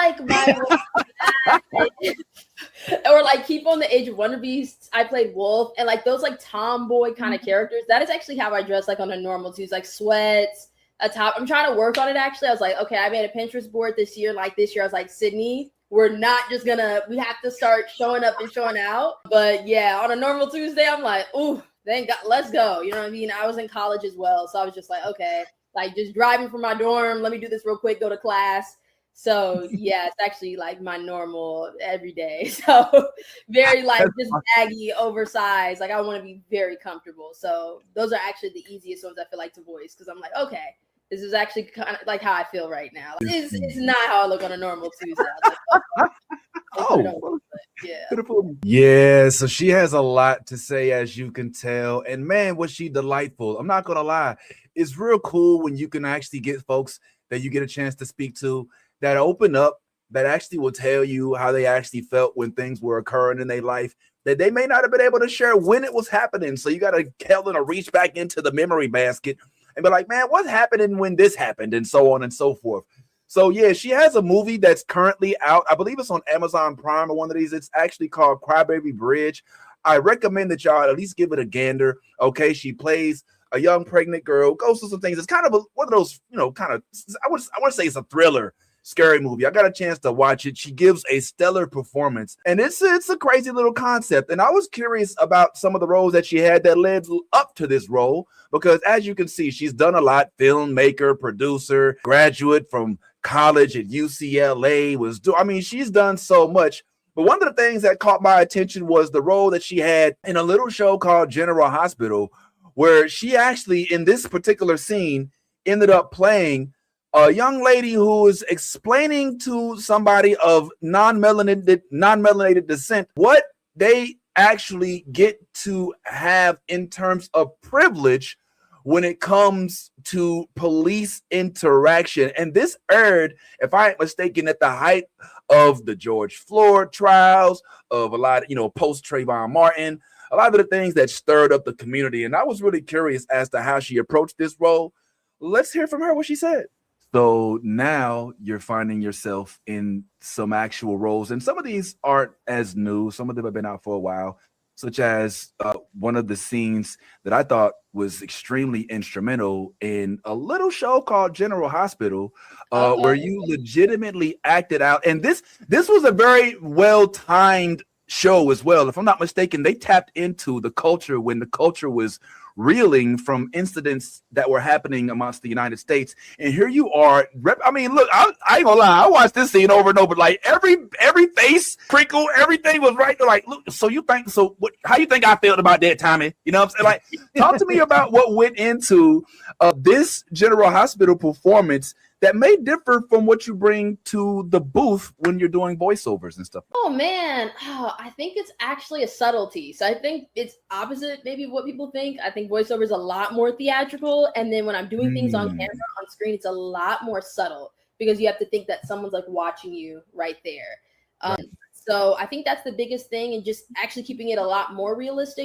like my or like Keep on the Edge of Wonder Beast. I played Wolf, and like those like tomboy kind of characters. That is actually how I dress like on a normal Tuesday, like sweats, a top. I'm trying to work on it actually. I was like, okay, I made a Pinterest board this year. Like this year, I was like, Sydney, we're not just gonna. We have to start showing up and showing out. But yeah, on a normal Tuesday, I'm like, ooh, thank God, let's go. You know what I mean? I was in college as well, so I was just like, okay, like just driving from my dorm. Let me do this real quick. Go to class. So yeah, it's actually like my normal every day. So very like just baggy, oversized. Like I want to be very comfortable. So those are actually the easiest ones I feel like to voice because I'm like, okay, this is actually kind of like how I feel right now. It's not how I look on a normal Tuesday. Like, yeah. Yeah, so she has a lot to say, as you can tell. And man, was she delightful. I'm not gonna lie. It's real cool when you can actually get folks that you get a chance to speak to that open up, that actually will tell you how they actually felt when things were occurring in their life that they may not have been able to share when it was happening. So you got to tell them to reach back into the memory basket and be like, man, what's happening when this happened, and so on and so forth. So yeah, she has a movie that's currently out. I believe it's on Amazon Prime or one of these. It's actually called Crybaby Bridge. I recommend that y'all at least give it a gander. Okay, she plays a young pregnant girl, goes through some things. It's kind of one of those, kind of, I want to say it's a thriller, scary movie. I got a chance to watch it. She gives a stellar performance, and it's a crazy little concept. And I was curious about some of the roles that she had that led up to this role, because as you can see, she's done a lot: filmmaker, producer, graduate from college at UCLA. She's done so much. But one of the things that caught my attention was the role that she had in a little show called General Hospital, where she actually, in this particular scene, ended up playing a young lady who is explaining to somebody of non-melanated descent what they actually get to have in terms of privilege when it comes to police interaction. And this aired, if I ain't mistaken, at the height of the George Floyd trials, of a lot of, post Trayvon Martin, a lot of the things that stirred up the community. And I was really curious as to how she approached this role. Let's hear from her what she said. So now you're finding yourself in some actual roles, and some of these aren't as new. Some of them have been out for a while, such as one of the scenes that I thought was extremely instrumental in a little show called General Hospital, where you legitimately acted out. And this was a very well-timed show as well. If I'm not mistaken, they tapped into the culture when the culture was reeling from incidents that were happening amongst the United States. And here you are. Look, I ain't gonna lie. I watched this scene over and over. Like every face crinkle, everything was right there. Like, look, how you think I felt about that, Tommy? You know what I'm saying? Like, talk to me about what went into this General Hospital performance that may differ from what you bring to the booth when you're doing voiceovers and stuff. Oh man, I think it's actually a subtlety. So I think it's opposite maybe what people think. I think voiceover is a lot more theatrical, and then when I'm doing things on camera, on screen, it's a lot more subtle because you have to think that someone's like watching you right there. So I think that's the biggest thing, and just actually keeping it a lot more realistic.